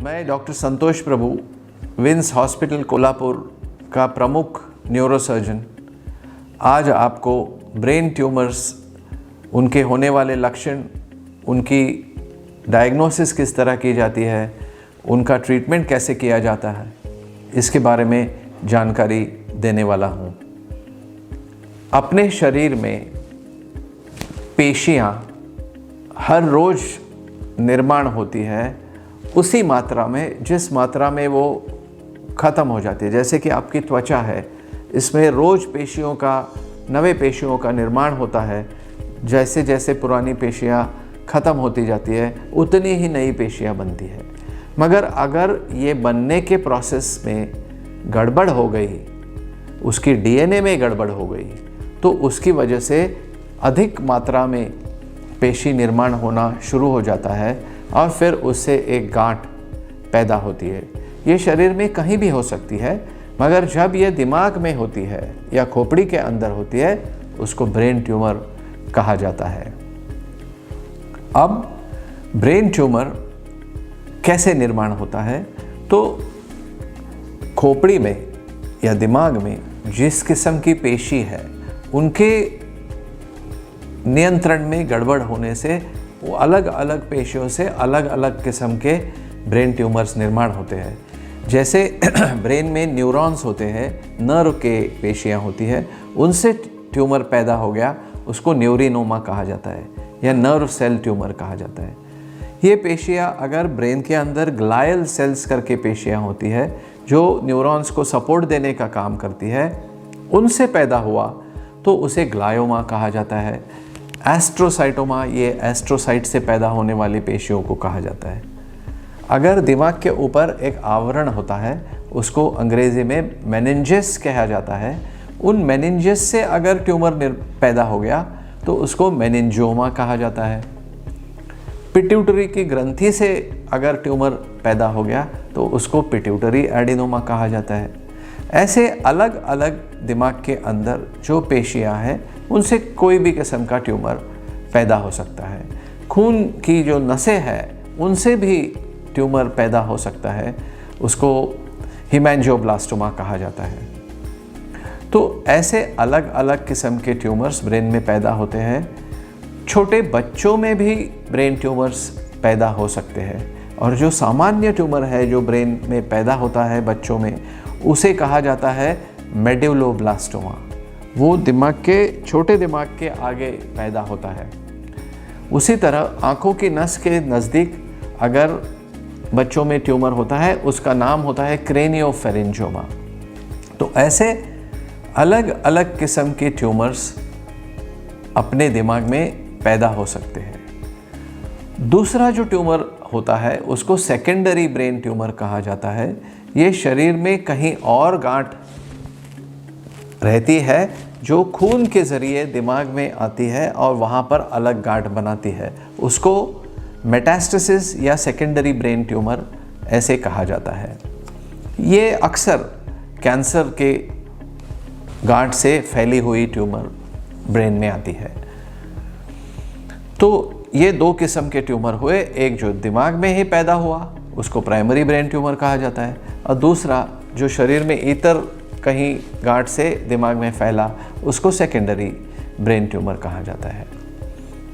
मैं डॉक्टर संतोष प्रभु, wins hospital Kolhapur का प्रमुख न्यूरोसर्जन, आज आपको ब्रेन ट्यूमर्स, उनके होने वाले लक्षण, उनकी डायग्नोसिस किस तरह की जाती है, उनका ट्रीटमेंट कैसे किया जाता है, इसके बारे में जानकारी देने वाला हूँ। अपने शरीर में पेशियाँ हर रोज़ निर्माण होती है उसी मात्रा में जिस मात्रा में वो ख़त्म हो जाती है। जैसे कि आपकी त्वचा है, इसमें रोज़ नवे पेशियों का निर्माण होता है। जैसे जैसे पुरानी पेशियाँ ख़त्म होती जाती है उतनी ही नई पेशियाँ बनती है। मगर अगर ये बनने के प्रोसेस में गड़बड़ हो गई, उसकी डीएनए में गड़बड़ हो गई, तो उसकी वजह से अधिक मात्रा में पेशी निर्माण होना शुरू हो जाता है और फिर उससे एक गांठ पैदा होती है। ये शरीर में कहीं भी हो सकती है, मगर जब ये दिमाग में होती है या खोपड़ी के अंदर होती है, उसको ब्रेन ट्यूमर कहा जाता है। अब ब्रेन ट्यूमर कैसे निर्माण होता है? तो खोपड़ी में या दिमाग में जिस किस्म की पेशी है, उनके नियंत्रण में गड़बड़ होने से वो अलग अलग पेशियों से अलग अलग किस्म के ब्रेन ट्यूमर्स निर्माण होते हैं। जैसे ब्रेन में न्यूरॉन्स होते हैं, नर्व के पेशियाँ होती है, उनसे ट्यूमर पैदा हो गया, उसको न्यूरिनोमा कहा जाता है या नर्व सेल ट्यूमर कहा जाता है। ये पेशियाँ अगर ब्रेन के अंदर ग्लायल सेल्स करके पेशियाँ होती है जो न्यूरॉन्स को सपोर्ट देने का काम करती है, उनसे पैदा हुआ तो उसे ग्लायोमा कहा जाता है। एस्ट्रोसाइटोमा, ये एस्ट्रोसाइट से पैदा होने वाली पेशियों को कहा जाता है। अगर दिमाग के ऊपर एक आवरण होता है, उसको अंग्रेज़ी में मेनिंजेस कहा जाता है। उन मेनिंजेस से अगर ट्यूमर पैदा हो गया तो उसको मेनिंजियोमा कहा जाता है। पिट्यूटरी की ग्रंथि से अगर ट्यूमर पैदा हो गया तो उसको पिट्यूटरी एडिनोमा कहा जाता है। ऐसे अलग अलग दिमाग के अंदर जो पेशियां हैं, उनसे कोई भी किस्म का ट्यूमर पैदा हो सकता है। खून की जो नसें हैं, उनसे भी ट्यूमर पैदा हो सकता है, उसको हीमेंजियोब्लास्टोमा कहा जाता है। तो ऐसे अलग अलग किस्म के ट्यूमर्स ब्रेन में पैदा होते हैं। छोटे बच्चों में भी ब्रेन ट्यूमर्स पैदा हो सकते हैं, और जो सामान्य ट्यूमर है जो ब्रेन में पैदा होता है बच्चों में, उसे कहा जाता है मेडुलोब्लास्टोमा। वो छोटे दिमाग के आगे पैदा होता है। उसी तरह आँखों की नस के नज़दीक अगर बच्चों में ट्यूमर होता है, उसका नाम होता है क्रेनियोफेरिंजियोमा। तो ऐसे अलग अलग किस्म के ट्यूमर्स अपने दिमाग में पैदा हो सकते हैं। दूसरा जो ट्यूमर होता है उसको सेकेंडरी ब्रेन ट्यूमर कहा जाता है। ये शरीर में कहीं और गांठ रहती है जो खून के ज़रिए दिमाग में आती है और वहाँ पर अलग गांठ बनाती है। उसको मेटास्टेसिस या सेकेंडरी ब्रेन ट्यूमर ऐसे कहा जाता है। ये अक्सर कैंसर के गांठ से फैली हुई ट्यूमर ब्रेन में आती है। तो ये दो किस्म के ट्यूमर हुए, एक जो दिमाग में ही पैदा हुआ उसको प्राइमरी ब्रेन ट्यूमर कहा जाता है, और दूसरा जो शरीर में इतर कहीं गांठ से दिमाग में फैला उसको सेकेंडरी ब्रेन ट्यूमर कहा जाता है।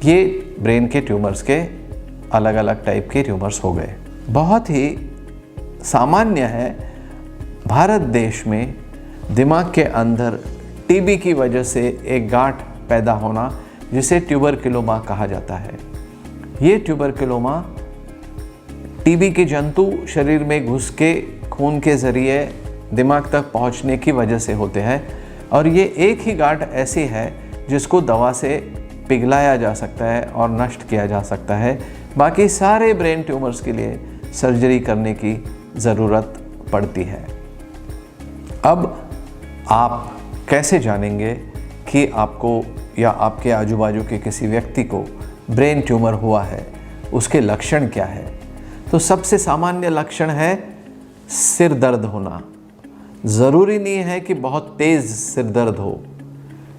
ये ब्रेन के ट्यूमर्स के अलग अलग टाइप के ट्यूमर्स हो गए। बहुत ही सामान्य है भारत देश में दिमाग के अंदर टीबी की वजह से एक गांठ पैदा होना, जिसे ट्यूबरकुलोमा कहा जाता है। ये ट्यूबरकुलोमा टीबी के जंतु शरीर में घुस के खून के ज़रिए दिमाग तक पहुंचने की वजह से होते हैं, और ये एक ही गांठ ऐसी है जिसको दवा से पिघलाया जा सकता है और नष्ट किया जा सकता है। बाकी सारे ब्रेन ट्यूमर्स के लिए सर्जरी करने की ज़रूरत पड़ती है। अब आप कैसे जानेंगे कि आपको या आपके आजू बाजू के किसी व्यक्ति को ब्रेन ट्यूमर हुआ है, उसके लक्षण क्या है? तो सबसे सामान्य लक्षण है सिर दर्द होना। ज़रूरी नहीं है कि बहुत तेज़ सिर दर्द हो।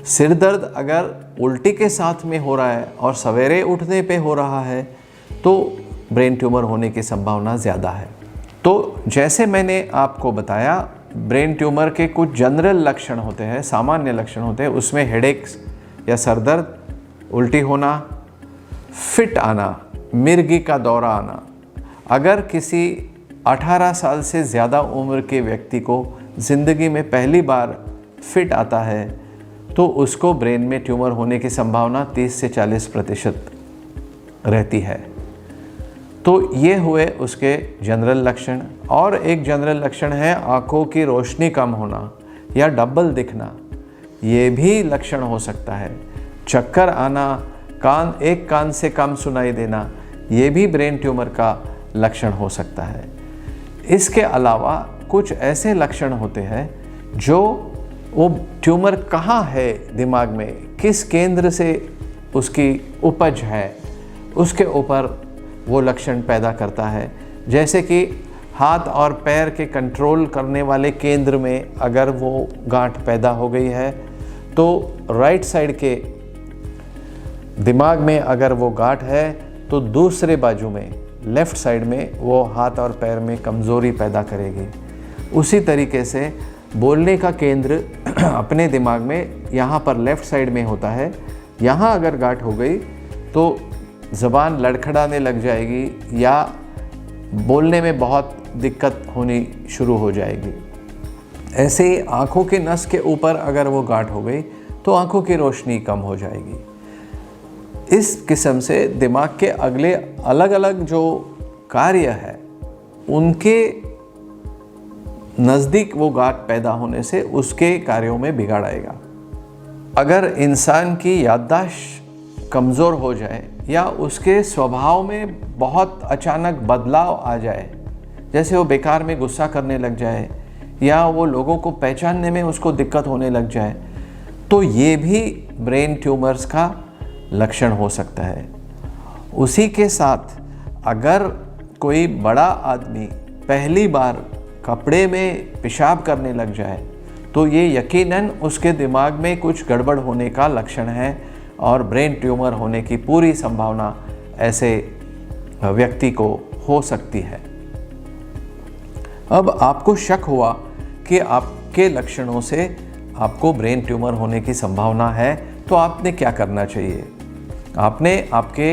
सिर दर्द अगर उल्टी के साथ में हो रहा है और सवेरे उठने पे हो रहा है तो ब्रेन ट्यूमर होने की संभावना ज़्यादा है। तो जैसे मैंने आपको बताया, ब्रेन ट्यूमर के कुछ जनरल लक्षण होते हैं, सामान्य लक्षण होते हैं। उसमें हेडेक्स या सरदर्द, उल्टी होना, फिट आना, मिर्गी का दौरा आना। अगर किसी 18 साल से ज़्यादा उम्र के व्यक्ति को ज़िंदगी में पहली बार फिट आता है तो उसको ब्रेन में ट्यूमर होने की संभावना 30 से 40% रहती है। तो ये हुए उसके जनरल लक्षण। और एक जनरल लक्षण है आँखों की रोशनी कम होना या डबल दिखना, ये भी लक्षण हो सकता है। चक्कर आना, एक कान से कम सुनाई देना, ये भी ब्रेन ट्यूमर का लक्षण हो सकता है। इसके अलावा कुछ ऐसे लक्षण होते हैं जो वो ट्यूमर कहाँ है दिमाग में, किस केंद्र से उसकी उपज है, उसके ऊपर वो लक्षण पैदा करता है। जैसे कि हाथ और पैर के कंट्रोल करने वाले केंद्र में अगर वो गांठ पैदा हो गई है तो राइट साइड के दिमाग में अगर वो गांठ है तो दूसरे बाजू में लेफ़्ट साइड में वो हाथ और पैर में कमज़ोरी पैदा करेगी। उसी तरीके से बोलने का केंद्र अपने दिमाग में यहाँ पर लेफ़्ट साइड में होता है, यहाँ अगर गांठ हो गई तो ज़बान लड़खड़ाने लग जाएगी या बोलने में बहुत दिक्कत होनी शुरू हो जाएगी। ऐसे ही आँखों के नस के ऊपर अगर वो गांठ हो गई तो आँखों की रोशनी कम हो जाएगी। इस किस्म से दिमाग के अगले अलग अलग जो कार्य है उनके नज़दीक वो गांठ पैदा होने से उसके कार्यों में बिगाड़ आएगा। अगर इंसान की याददाश्त कमज़ोर हो जाए या उसके स्वभाव में बहुत अचानक बदलाव आ जाए, जैसे वो बेकार में गुस्सा करने लग जाए या वो लोगों को पहचानने में उसको दिक्कत होने लग जाए, तो ये भी ब्रेन ट्यूमर्स का लक्षण हो सकता है। उसी के साथ अगर कोई बड़ा आदमी पहली बार कपड़े में पेशाब करने लग जाए तो ये यकीनन उसके दिमाग में कुछ गड़बड़ होने का लक्षण है और ब्रेन ट्यूमर होने की पूरी संभावना ऐसे व्यक्ति को हो सकती है। अब आपको शक हुआ कि आपके लक्षणों से आपको ब्रेन ट्यूमर होने की संभावना है, तो आपने क्या करना चाहिए? आपने आपके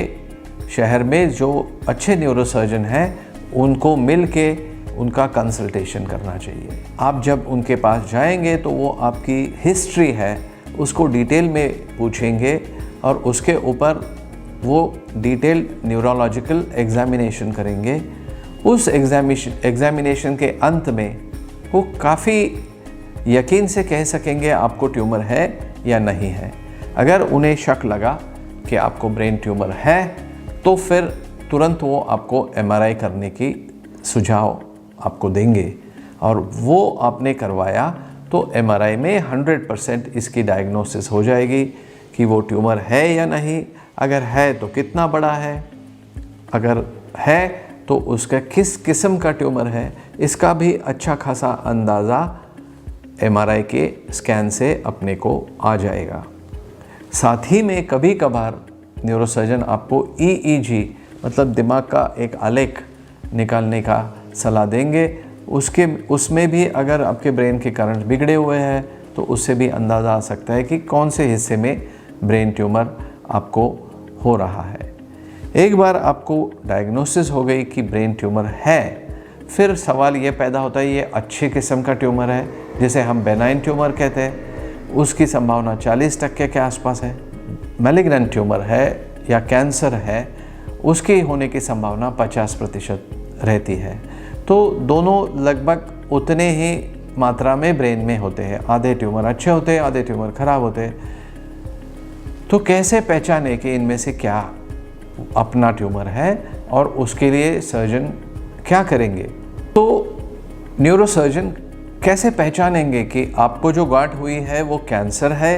शहर में जो अच्छे न्यूरोसर्जन हैं उनको मिल के उनका कंसल्टेशन करना चाहिए। आप जब उनके पास जाएंगे तो वो आपकी हिस्ट्री है उसको डिटेल में पूछेंगे और उसके ऊपर वो डिटेल न्यूरोलॉजिकल एग्जामिनेशन करेंगे। उस एग्जामिनेशन के अंत में वो काफ़ी यकीन से कह सकेंगे आपको ट्यूमर है या नहीं है। अगर उन्हें शक लगा कि आपको ब्रेन ट्यूमर है तो फिर तुरंत वो आपको एमआरआई करने की सुझाव आपको देंगे और वो आपने करवाया तो एमआरआई में 100% इसकी डायग्नोसिस हो जाएगी कि वो ट्यूमर है या नहीं। अगर है तो कितना बड़ा है, अगर है तो उसका किस किस्म का ट्यूमर है, इसका भी अच्छा खासा अंदाज़ा एमआरआई के स्कैन से अपने को आ जाएगा। साथ ही में कभी कभार न्यूरोसर्जन आपको ईईजी मतलब दिमाग का एक आलेख निकालने का सलाह देंगे। उसमें भी अगर आपके ब्रेन के करंट बिगड़े हुए हैं तो उससे भी अंदाज़ा आ सकता है कि कौन से हिस्से में ब्रेन ट्यूमर आपको हो रहा है। एक बार आपको डायग्नोसिस हो गई कि ब्रेन ट्यूमर है, फिर सवाल ये पैदा होता है ये अच्छे किस्म का ट्यूमर है जिसे हम बेनाइन ट्यूमर कहते हैं, उसकी संभावना 40% के आसपास है। मैलिग्नेंट ट्यूमर है या कैंसर है, उसकी होने की संभावना 50% रहती है। तो दोनों लगभग उतने ही मात्रा में ब्रेन में होते हैं। आधे ट्यूमर अच्छे होते हैं, आधे ट्यूमर खराब होते हैं। तो कैसे पहचाने कि इनमें से क्या अपना ट्यूमर है और उसके लिए सर्जन क्या करेंगे? तो न्यूरोसर्जन कैसे पहचानेंगे कि आपको जो गांठ हुई है वो कैंसर है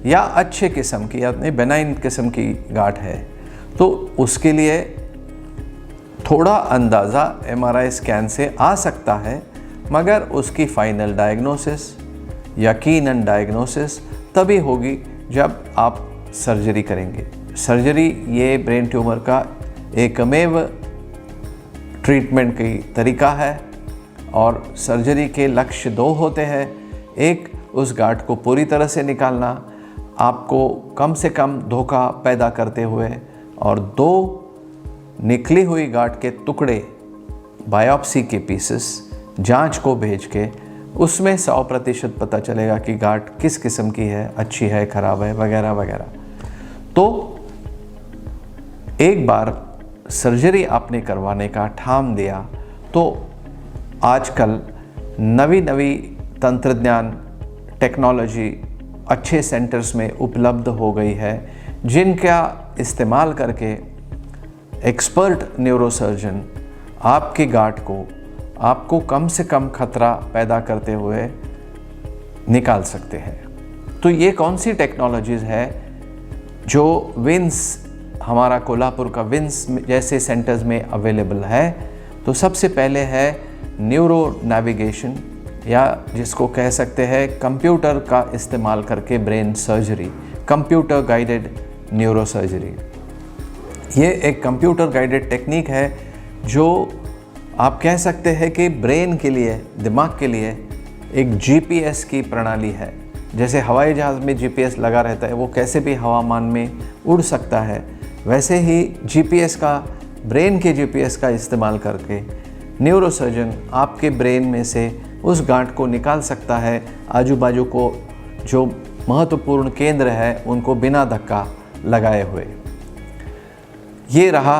या अच्छे किस्म की, यानी बेनाइन किस्म की गांठ है? तो उसके लिए थोड़ा अंदाज़ा एमआरआई स्कैन से आ सकता है, मगर उसकी फाइनल डायग्नोसिस, यकीनन डायग्नोसिस तभी होगी जब आप सर्जरी करेंगे। सर्जरी ये ब्रेन ट्यूमर का एकमेव ट्रीटमेंट की तरीका है और सर्जरी के लक्ष्य दो होते हैं। एक, उस गांठ को पूरी तरह से निकालना आपको कम से कम धोखा पैदा करते हुए, और दो, निकली हुई गांठ के टुकड़े बायोप्सी के पीसेस जांच को भेज के उसमें 100% पता चलेगा कि गांठ किस किस्म की है, अच्छी है, खराब है, वगैरह वगैरह। तो एक बार सर्जरी आपने करवाने का ठान दिया तो आजकल नवी तंत्रज्ञान टेक्नोलॉजी अच्छे सेंटर्स में उपलब्ध हो गई है, जिनका इस्तेमाल करके एक्सपर्ट न्यूरोसर्जन आपकी गांठ को आपको कम से कम खतरा पैदा करते हुए निकाल सकते हैं। तो ये कौन सी टेक्नोलॉजीज़ है जो विन्स, हमारा कोल्हापुर का विन्स जैसे सेंटर्स में अवेलेबल है? तो सबसे पहले है न्यूरो नेविगेशन, या जिसको कह सकते हैं कंप्यूटर का इस्तेमाल करके brain surgery, computer guided neuro surgery. ये एक कंप्यूटर गाइडेड टेक्निक है जो आप कह सकते हैं कि ब्रेन के लिए, दिमाग के लिए एक जीपीएस की प्रणाली है। जैसे हवाई जहाज़ में जीपीएस लगा रहता है, वो कैसे भी हवामान में उड़ सकता है, वैसे ही जीपीएस का, ब्रेन के जीपीएस का इस्तेमाल करके न्यूरोसर्जन आपके ब्रेन में से उस गांठ को निकाल सकता है, आजू बाजू को जो महत्वपूर्ण केंद्र है उनको बिना धक्का लगाए हुए। ये रहा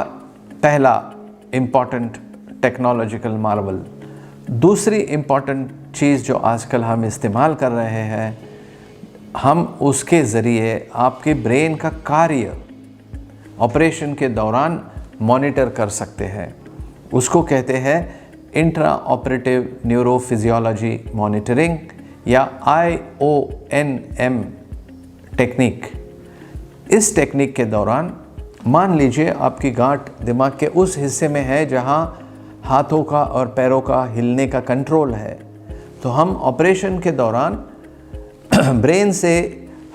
पहला इम्पॉर्टेंट टेक्नोलॉजिकल मार्वल। दूसरी इम्पॉर्टेंट चीज़ जो आजकल हम इस्तेमाल कर रहे हैं, हम उसके ज़रिए आपके ब्रेन का कार्य ऑपरेशन के दौरान मॉनिटर कर सकते हैं। उसको कहते हैं इंट्रा ऑपरेटिव न्यूरोफिजियोलॉजी मॉनिटरिंग, या IONM टेक्निक। इस टेक्निक के दौरान मान लीजिए आपकी गांठ दिमाग के उस हिस्से में है जहां हाथों का और पैरों का हिलने का कंट्रोल है, तो हम ऑपरेशन के दौरान ब्रेन से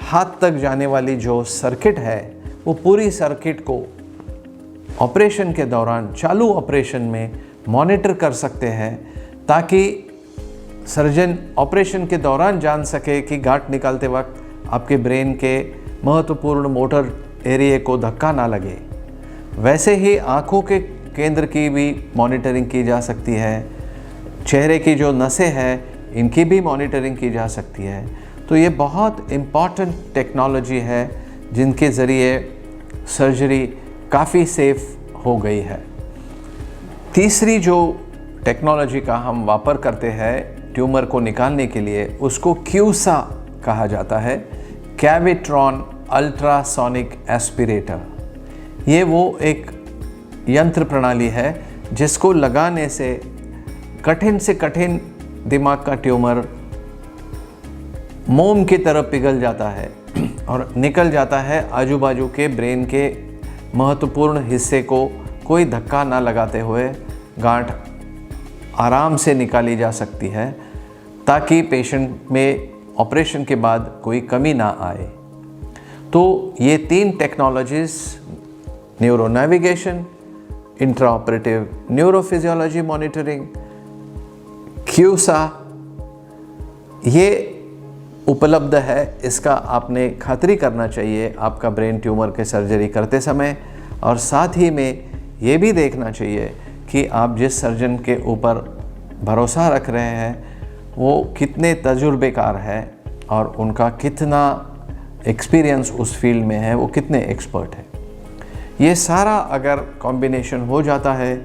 हाथ तक जाने वाली जो सर्किट है, वो पूरी सर्किट को ऑपरेशन के दौरान, चालू ऑपरेशन में मॉनिटर कर सकते हैं, ताकि सर्जन ऑपरेशन के दौरान जान सके कि गांठ निकालते वक्त आपके ब्रेन के महत्वपूर्ण मोटर एरिया को धक्का ना लगे। वैसे ही आँखों के केंद्र की भी मॉनिटरिंग की जा सकती है, चेहरे की जो नसें हैं इनकी भी मॉनिटरिंग की जा सकती है। तो ये बहुत इम्पॉर्टेंट टेक्नोलॉजी है जिनके ज़रिए सर्जरी काफ़ी सेफ हो गई है। तीसरी जो टेक्नोलॉजी का हम वापर करते हैं ट्यूमर को निकालने के लिए, उसको क्यूसा कहा जाता है, कैविट्रॉन अल्ट्रासोनिक एस्पिरेटर। ये वो एक यंत्र प्रणाली है जिसको लगाने से कठिन दिमाग का ट्यूमर मोम की तरह पिघल जाता है और निकल जाता है आजू बाजू के ब्रेन के महत्वपूर्ण हिस्से को कोई धक्का ना लगाते हुए गांठ आराम से निकाली जा सकती है, ताकि पेशेंट में ऑपरेशन के बाद कोई कमी ना आए। तो ये 3 technologies, neuro navigation, intra operative neurophysiology monitoring, CUSA, ये उपलब्ध है। इसका आपने खातिरी करना चाहिए आपका ब्रेन ट्यूमर के सर्जरी करते समय, और साथ ही में ये भी देखना चाहिए कि आप जिस सर्जन के ऊपर भरोसा रख रहे हैं वो कितने तजुर्बेकार है और उनका कितना एक्सपीरियंस उस फील्ड में है, वो कितने एक्सपर्ट है। ये सारा अगर कॉम्बिनेशन हो जाता है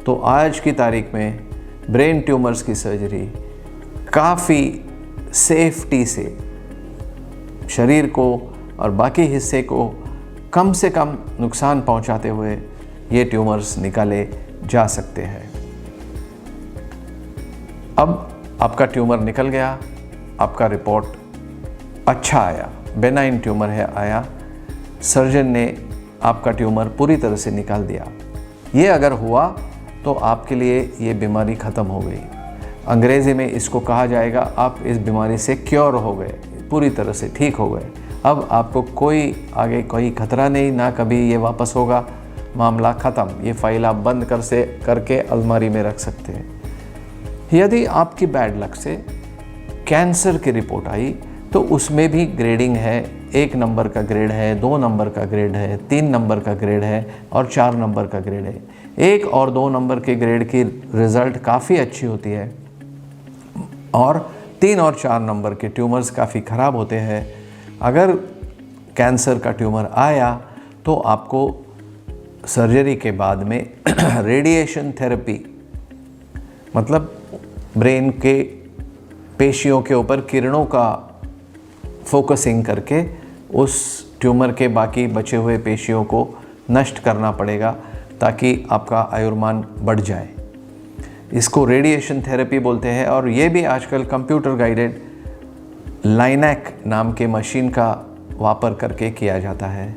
तो आज की तारीख में ब्रेन ट्यूमर्स की सर्जरी काफ़ी सेफ्टी से शरीर को और बाकी हिस्से को कम से कम नुकसान पहुंचाते हुए ये ट्यूमर्स निकाले जा सकते हैं। अब आपका ट्यूमर निकल गया, आपका रिपोर्ट अच्छा आया, बेनाइन ट्यूमर है आया, सर्जन ने आपका ट्यूमर पूरी तरह से निकाल दिया। ये अगर हुआ तो आपके लिए ये बीमारी ख़त्म हो गई। अंग्रेज़ी में इसको कहा जाएगा आप इस बीमारी से क्योर हो गए, पूरी तरह से ठीक हो गए। अब आपको कोई आगे कोई खतरा नहीं, ना कभी ये वापस होगा, मामला ख़त्म। ये फाइल आप बंद करके अलमारी में रख सकते हैं। यदि आपकी बैड लक से कैंसर की रिपोर्ट आई तो उसमें भी ग्रेडिंग है। 1 नंबर का ग्रेड है, 2 नंबर का ग्रेड है, 3 नंबर का ग्रेड है और 4 नंबर का ग्रेड है। 1 और 2 नंबर के ग्रेड की रिज़ल्ट काफ़ी अच्छी होती है और 3 और 4 नंबर के ट्यूमर्स काफ़ी ख़राब होते हैं। अगर कैंसर का ट्यूमर आया तो आपको सर्जरी के बाद में रेडिएशन थेरेपी, मतलब ब्रेन के पेशियों के ऊपर किरणों का फोकसिंग करके उस ट्यूमर के बाकी बचे हुए पेशियों को नष्ट करना पड़ेगा ताकि आपका आयुर्मान बढ़ जाए। इसको रेडिएशन थेरेपी बोलते हैं और ये भी आजकल कंप्यूटर गाइडेड लाइनैक नाम के मशीन का वापर करके किया जाता है।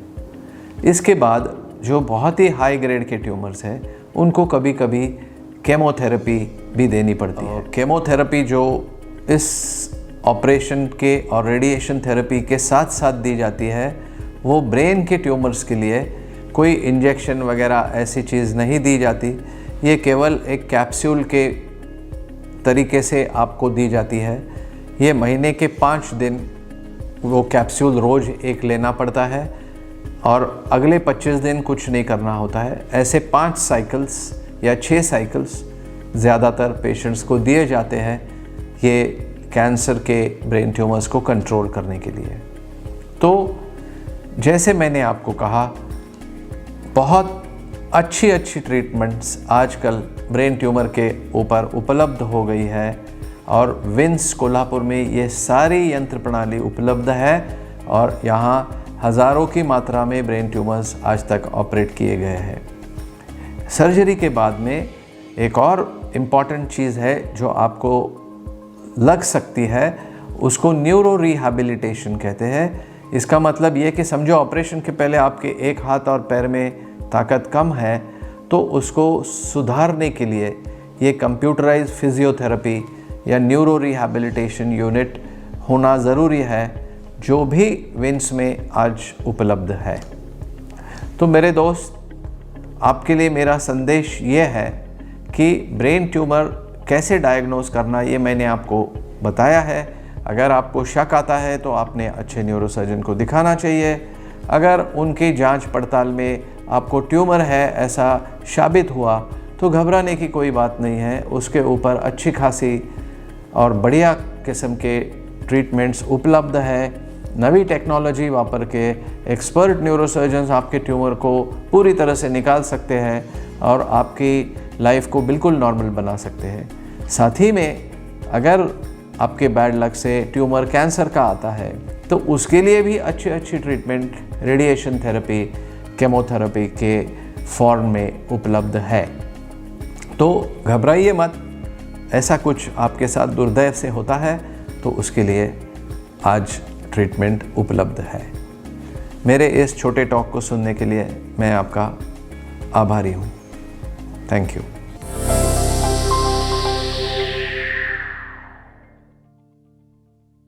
इसके बाद जो बहुत ही हाई ग्रेड के ट्यूमर्स हैं उनको कभी कभी केमोथेरेपी भी देनी पड़ती है। केमोथेरेपी जो इस ऑपरेशन के और रेडिएशन थेरेपी के साथ साथ दी जाती है वो ब्रेन के ट्यूमर्स के लिए कोई इंजेक्शन वगैरह ऐसी चीज़ नहीं दी जाती। ये केवल एक कैप्सूल के तरीके से आपको दी जाती है। ये महीने के 5 दिन वो कैप्सूल रोज़ एक लेना पड़ता है और अगले 25 दिन कुछ नहीं करना होता है। ऐसे 5 साइकिल्स या 6 साइकिल्स ज़्यादातर पेशेंट्स को दिए जाते हैं ये कैंसर के ब्रेन ट्यूमर्स को कंट्रोल करने के लिए। तो जैसे मैंने आपको कहा, बहुत अच्छी ट्रीटमेंट्स आजकल ब्रेन ट्यूमर के ऊपर उपलब्ध हो गई है और विम्स कोल्हापुर में ये सारी यंत्र प्रणाली उपलब्ध है और यहाँ हज़ारों की मात्रा में ब्रेन ट्यूमर्स आज तक ऑपरेट किए गए हैं। सर्जरी के बाद में एक और इम्पॉर्टेंट चीज़ है जो आपको लग सकती है, उसको न्यूरो रिहैबिलिटेशन कहते हैं। इसका मतलब ये कि समझो ऑपरेशन के पहले आपके एक हाथ और पैर में ताकत कम है तो उसको सुधारने के लिए ये कंप्यूटराइज्ड फिजियोथेरेपी या न्यूरो रिहैबिलिटेशन यूनिट होना ज़रूरी है, जो भी विम्स में आज उपलब्ध है। तो मेरे दोस्त, आपके लिए मेरा संदेश ये है कि ब्रेन ट्यूमर कैसे डायग्नोज करना ये मैंने आपको बताया है। अगर आपको शक आता है तो आपने अच्छे न्यूरोसर्जन को दिखाना चाहिए। अगर उनकी जांच पड़ताल में आपको ट्यूमर है ऐसा साबित हुआ तो घबराने की कोई बात नहीं है। उसके ऊपर अच्छी खासी और बढ़िया किस्म के ट्रीटमेंट्स उपलब्ध है। नवी टेक्नोलॉजी वापर के एक्सपर्ट न्यूरोसर्जन्स आपके ट्यूमर को पूरी तरह से निकाल सकते हैं और आपकी लाइफ को बिल्कुल नॉर्मल बना सकते हैं। साथ ही में अगर आपके बैड लक से ट्यूमर कैंसर का आता है तो उसके लिए भी अच्छी ट्रीटमेंट रेडिएशन थेरेपी, केमोथेरेपी के फॉर्म में उपलब्ध है। तो घबराइए मत, ऐसा कुछ आपके साथ दुर्दैव से होता है तो उसके लिए आज ट्रीटमेंट उपलब्ध है। मेरे इस छोटे टॉक को सुनने के लिए मैं आपका आभारी हूँ। Thank you.